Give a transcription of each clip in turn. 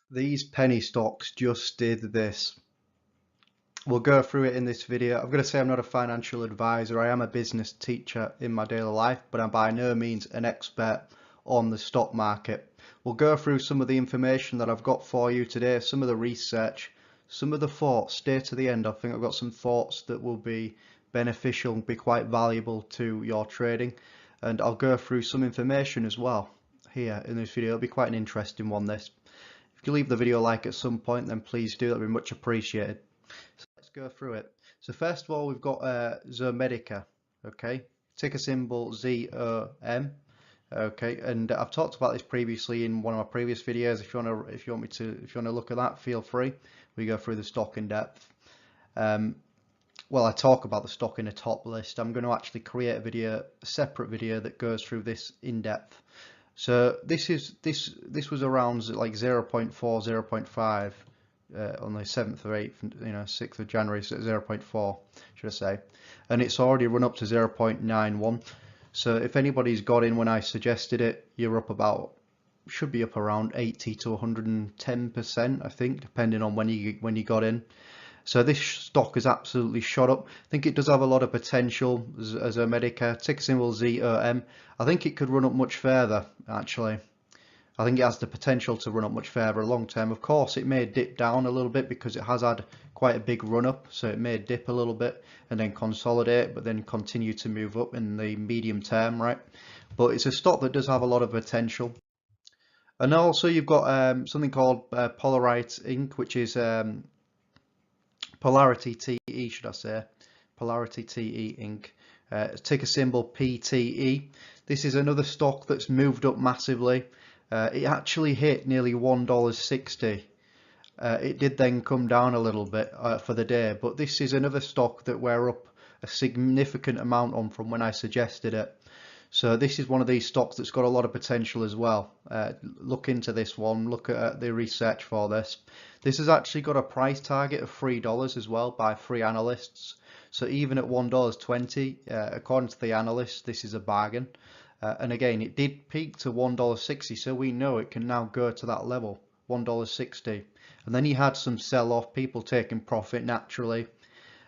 These penny stocks just did this. We'll go through it in this video. I'm going to say I'm not a financial advisor. I am a business teacher in my daily life, but I'm by no means an expert on the stock market. We'll go through some of the information that I've got for you today, some of the research, some of the thoughts. Stay to the end. I think I've got some thoughts that will be beneficial and be quite valuable to your trading. And I'll go through some information as well here in this video. It'll be quite an interesting one, this. If you leave the video a like at some point, then please do. That'd be much appreciated. So let's go through it. So first of all, we've got Zomedica. Okay, ticker symbol ZOM. Okay, and I've talked about this previously in one of my previous videos. If you want to look at that, feel free. We go through the stock in depth. Well, I talk about the stock in a top list. I'm going to actually create a separate video that goes through this in depth. So this was around like 0.4, 0.5 on the 7th or 8th, 6th of January, so 0.4 should I say, and it's already run up to 0.91. So if anybody's got in when I suggested it, you're up should be up around 80 to 110%, I think, depending on when you got in. So this stock has absolutely shot up. I think it does have a lot of potential as a Medica, ticker symbol ZOM. I think it could run up much further, actually. I think it has the potential to run up much further long term. Of course, it may dip down a little bit because it has had quite a big run up. So it may dip a little bit and then consolidate, but then continue to move up in the medium term, right? But it's a stock that does have a lot of potential. And also you've got something called Polarite Inc., which is Polarity TE, should I say? Polarity TE Inc. Ticker symbol PTE. This is another stock that's moved up massively. It actually hit nearly $1.60. It did then come down a little bit for the day, but this is another stock that we're up a significant amount on from when I suggested it. So this is one of these stocks that's got a lot of potential as well. Look into this one, look at the research for this. This has actually got a price target of $3 as well by 3 analysts. So even at $1.20, according to the analysts, this is a bargain. And again, it did peak to $1.60, so we know it can now go to that level, $1.60. And then you had some sell-off, people taking profit naturally,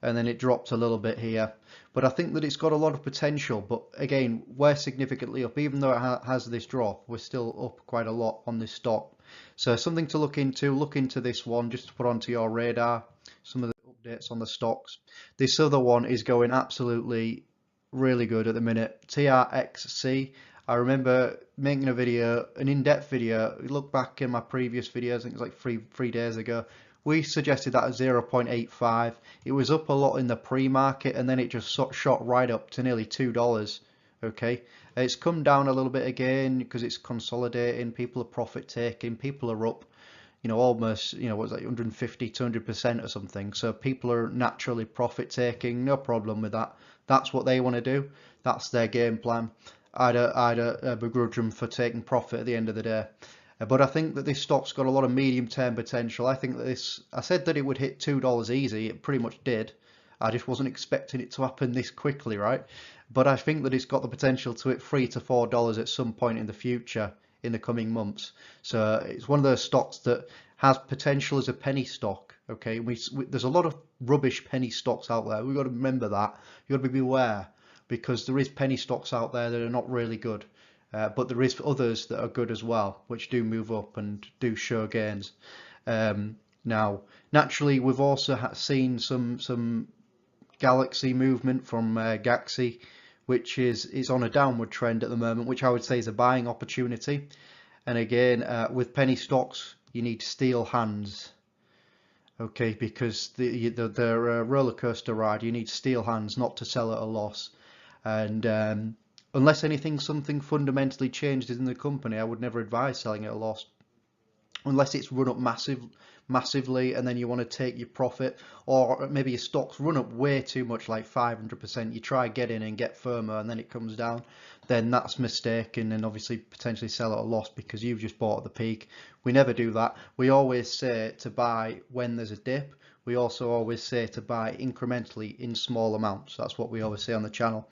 and then it dropped a little bit here. But I think that it's got a lot of potential. But again, we're significantly up. Even though it has this drop, we're still up quite a lot on this stock. So something to look into. Look into this one just to put onto your radar. Some of the updates on the stocks. This other one is going absolutely really good at the minute. TRXC. I remember making a video, an in-depth video. Look back in my previous videos. I think it was like three days ago. We suggested that at 0.85. It was up a lot in the pre-market and then it just shot right up to nearly $2. Okay, it's come down a little bit again because it's consolidating. People are profit taking. People are up, almost, what's like 150, 200% or something. So people are naturally profit taking. No problem with that. That's what they want to do. That's their game plan. I don't begrudge them for taking profit at the end of the day. But I think that this stock's got a lot of medium-term potential. I think that I said that it would hit $2 easy. It pretty much did. I just wasn't expecting it to happen this quickly, right? But I think that it's got the potential to hit $3 to $4 at some point in the future, in the coming months. So it's one of those stocks that has potential as a penny stock. Okay, there's a lot of rubbish penny stocks out there. We've got to remember that. You've got to be aware because there is penny stocks out there that are not really good. But there is others that are good as well, which do move up and do show gains. Now, naturally, we've also seen some galaxy movement from Gaxi, which is on a downward trend at the moment, which I would say is a buying opportunity. And again, with penny stocks, you need steel hands. Okay, because they're a roller coaster ride. You need steel hands not to sell at a loss. And unless something fundamentally changes in the company, I would never advise selling at a loss. Unless it's run up massively and then you want to take your profit, or maybe your stocks run up way too much, like 500%, you try get in and get firmer and then it comes down, then that's mistaken and obviously potentially sell at a loss because you've just bought at the peak. We never do that. We always say to buy when there's a dip. We also always say to buy incrementally in small amounts. That's what we always say on the channel.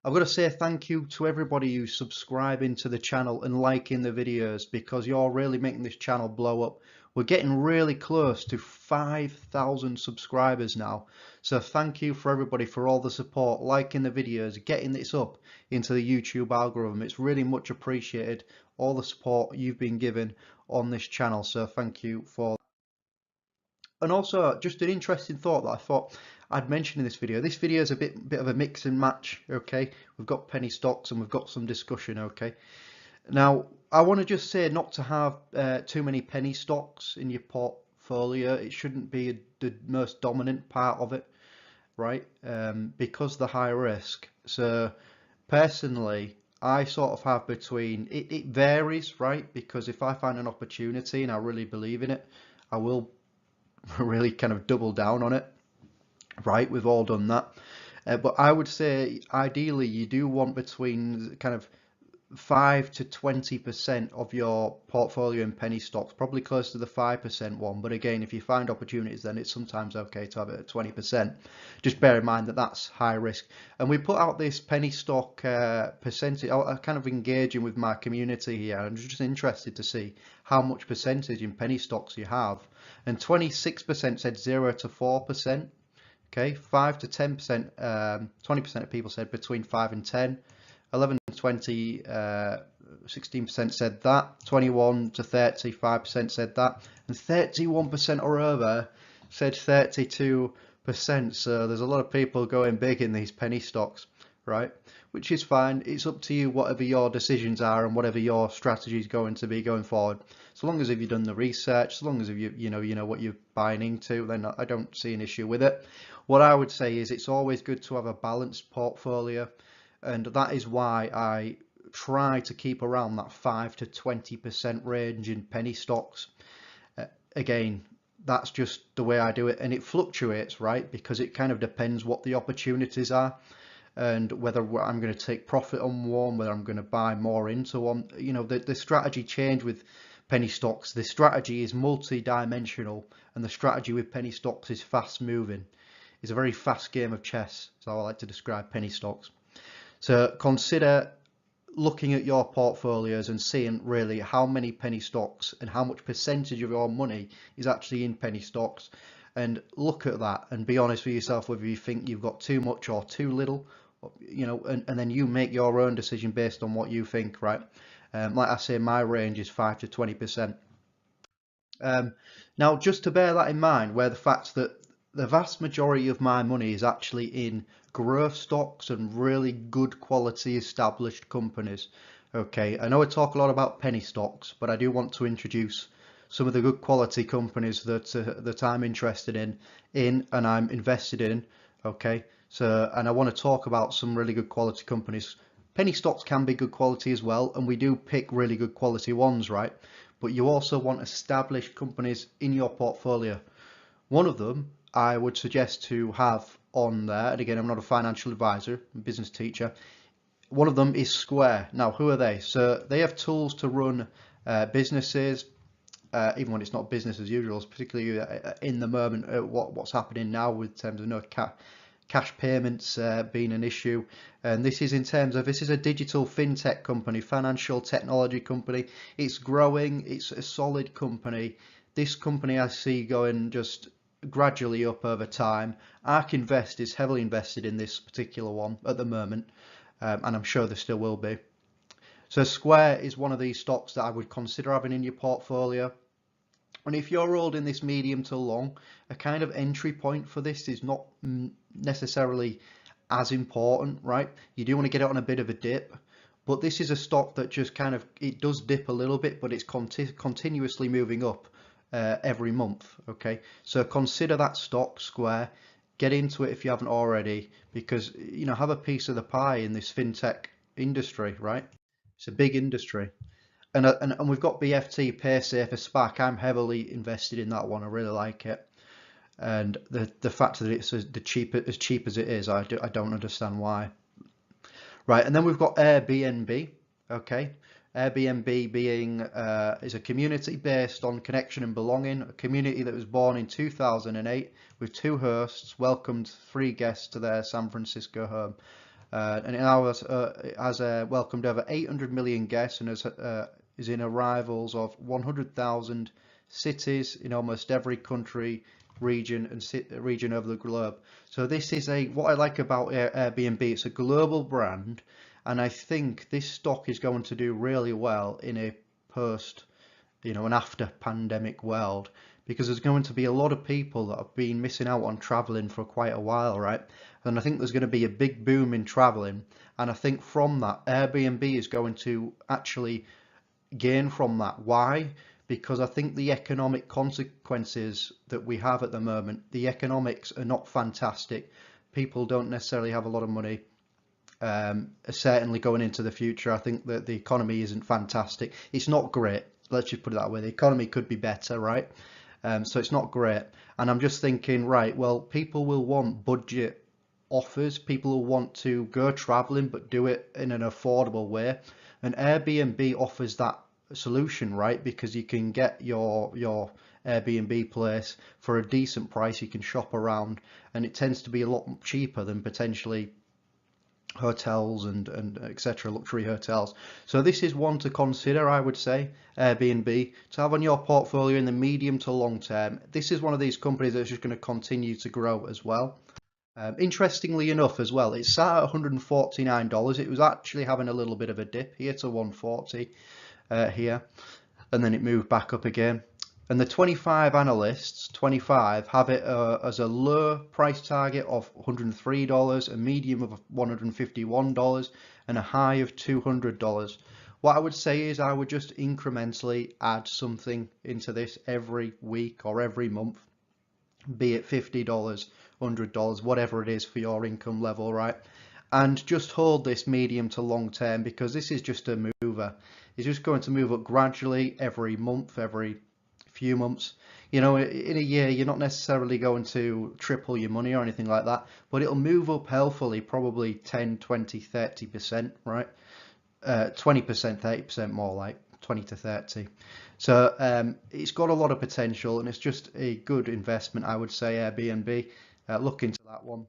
I've got to say thank you to everybody who's subscribing to the channel and liking the videos, because you're really making this channel blow up. We're getting really close to 5,000 subscribers now. So thank you for everybody for all the support, liking the videos, getting this up into the YouTube algorithm. It's really much appreciated, all the support you've been given on this channel. So thank you for. And also, just an interesting thought that I thought I'd mention in this video. This video is a bit of a mix and match, okay? We've got penny stocks and we've got some discussion, okay? Now, I want to just say not to have too many penny stocks in your portfolio. It shouldn't be the most dominant part of it, right? Because the high risk. So personally, I sort of have between, it varies, right? Because if I find an opportunity and I really believe in it, I will really kind of double down on it, right? We've all done that. But I would say ideally you do want between kind of 5 to 20% of your portfolio in penny stocks, probably close to the 5% one. But again, if you find opportunities, then it's sometimes okay to have it at 20%. Just bear in mind that that's high risk. And we put out this penny stock percentage. I'm kind of engaging with my community here. I'm just interested to see how much percentage in penny stocks you have. And 26% said 0 to 4%. Okay, 5 to 10%, 20% of people said between 5 and 10. 11 to 20, 16% said that. 21 to 30, 5% said that. And 31% or over said 32%. So there's a lot of people going big in these penny stocks, right? Which is fine. It's up to you, whatever your decisions are and whatever your strategy is going to be going forward. So long as if you've done the research, as long as if you know what you're buying into, then I don't see an issue with it. What I would say is it's always good to have a balanced portfolio, and that is why I try to keep around that 5 to 20% range in penny stocks. Again, that's just the way I do it, and it fluctuates, right? Because it kind of depends what the opportunities are and whether I'm going to take profit on one, whether I'm going to buy more into one. You know, the strategy change with penny stocks. The strategy is multi-dimensional, and the strategy with penny stocks is fast moving. It's a very fast game of chess, so I like to describe penny stocks. So consider looking at your portfolios and seeing really how many penny stocks and how much percentage of your money is actually in penny stocks, and look at that and be honest with yourself whether you think you've got too much or too little, you know, and then you make your own decision based on what you think, right? Like I say, my range is 5 to 20%. Now, just to bear that in mind, where the fact that the vast majority of my money is actually in growth stocks and really good quality established companies. Okay, I know I talk a lot about penny stocks, but I do want to introduce some of the good quality companies that I'm interested in and I'm invested in. Okay, so and I want to talk about some really good quality companies. Penny stocks can be good quality as well, and we do pick really good quality ones, right? But you also want established companies in your portfolio. One of them I would suggest to have on there, and again, I'm not a financial advisor, I'm a business teacher. One of them is Square. Now, who are they? So they have tools to run businesses, even when it's not business as usual, particularly in the moment, what's happening now with terms of cash payments being an issue. And this is in terms of, this is a digital fintech company, financial technology company. It's growing, it's a solid company. This company I see going just gradually up over time. ARK Invest is heavily invested in this particular one at the moment, and I'm sure there still will be. So Square is one of these stocks that I would consider having in your portfolio. And if you're holding this medium to long, a kind of entry point for this is not necessarily as important, right? You do want to get it on a bit of a dip, but this is a stock that just kind of, it does dip a little bit, but it's continuously moving up every month. Okay, so consider that stock, Square. Get into it if you haven't already, because you know, have a piece of the pie in this fintech industry, right? It's a big industry. And we've got BFT, PaySafe, SPAC. I'm heavily invested in that one. I really like it, and the fact that it's as cheap as it is, I don't understand why. Right, and then we've got Airbnb. Okay, Airbnb being is a community based on connection and belonging, a community that was born in 2008 with 2 hosts welcomed 3 guests to their San Francisco home. and it has welcomed over 800 million guests and is in arrivals of 100,000 cities in almost every country, region and region over the globe. So this is what I like about Airbnb. It's a global brand, and I think this stock is going to do really well in a post, an after pandemic world, because there's going to be a lot of people that have been missing out on traveling for quite a while, right? And I think there's going to be a big boom in traveling, and I think from that Airbnb is going to actually gain from that. Why? Because I think the economic consequences that we have at the moment, the economics are not fantastic. People don't necessarily have a lot of money. Certainly going into the future, I think that the economy isn't fantastic. It's not great. Let's just put it that way. The economy could be better, right? So it's not great. And I'm just thinking, right, well, people will want budget offers. People will want to go traveling, but do it in an affordable way. And Airbnb offers that solution, right? Because you can get your Airbnb place for a decent price. You can shop around, and it tends to be a lot cheaper than potentially hotels and etc., luxury hotels. So this is one to consider, I would say, Airbnb, to have on your portfolio in the medium to long term. This is one of these companies that's just going to continue to grow as well. Interestingly enough as well, it's sat at $149. It was actually having a little bit of a dip here to 140 here, and then it moved back up again. And the 25 analysts, 25, have it as a low price target of $103, a medium of $151, and a high of $200. What I would say is I would just incrementally add something into this every week or every month, be it $50, $100, whatever it is for your income level, right? And just hold this medium to long term, because this is just a mover. It's just going to move up gradually every month, every few months. In a year you're not necessarily going to triple your money or anything like that, but it'll move up healthily, probably 10, 20, 30%, right? 20%, 30%, more like 20 to 30. So it's got a lot of potential, and it's just a good investment, I would say, Airbnb. Look into that one.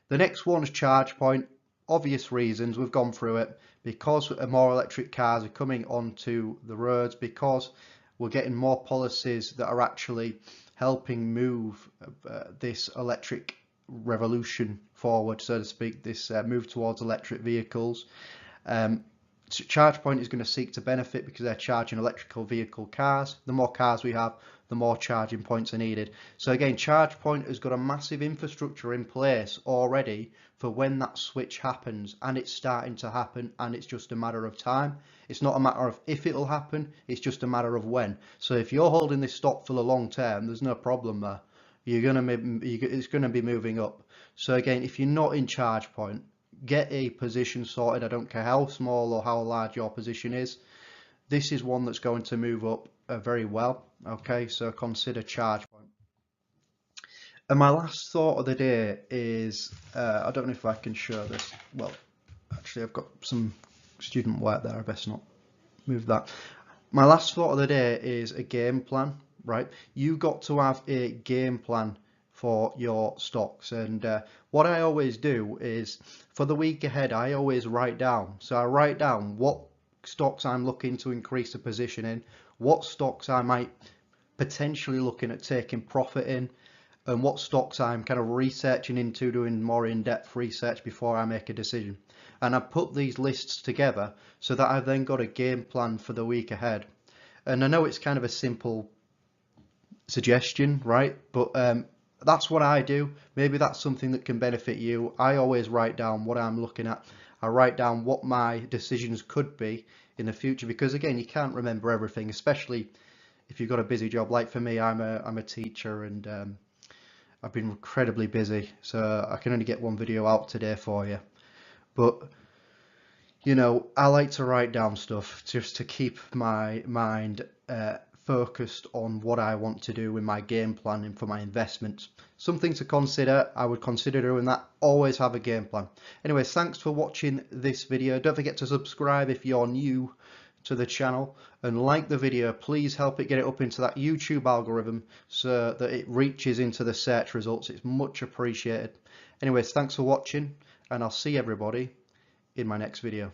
The next one is ChargePoint. Obvious reasons, we've gone through it, because more electric cars are coming onto the roads, because we're getting more policies that are actually helping move this electric revolution forward, so to speak, this move towards electric vehicles. ChargePoint is going to seek to benefit because they're charging electrical vehicle cars. The more cars we have, the more charging points are needed. So again, ChargePoint has got a massive infrastructure in place already for when that switch happens, and it's starting to happen, and it's just a matter of time. It's not a matter of if it'll happen, it's just a matter of when. So if you're holding this stock for the long term, there's no problem there. It's going to be moving up. So again, if you're not in ChargePoint, get a position sorted. I don't care how small or how large your position is. This is one that's going to move up very well. Okay, so consider ChargePoint. And my last thought of the day is, I don't know if I can show this. Well, actually, I've got some student work there. I best not move that. My last thought of the day is a game plan, right? You've got to have a game plan for your stocks, and what I always do is, for the week ahead, I always write down. So I write down what stocks I'm looking to increase the position in, what stocks I might potentially looking at taking profit in, and what stocks I'm kind of researching into, doing more in-depth research before I make a decision. And I put these lists together so that I've then got a game plan for the week ahead. And I know it's kind of a simple suggestion, right? But that's what I do. Maybe that's something that can benefit you. I always write down what I'm looking at. I write down what my decisions could be in the future, because again, you can't remember everything, especially if you've got a busy job. Like for me, I'm a teacher, and I've been incredibly busy, so I can only get one video out today for you. But I like to write down stuff just to keep my mind focused on what I want to do with my game planning for my investments. Something to consider. I would consider doing that. Always have a game plan. Anyways, thanks for watching this video. Don't forget to subscribe if you're new to the channel, and like the video. Please help it get it up into that YouTube algorithm so that it reaches into the search results. It's much appreciated. Anyways, thanks for watching, and I'll see everybody in my next video.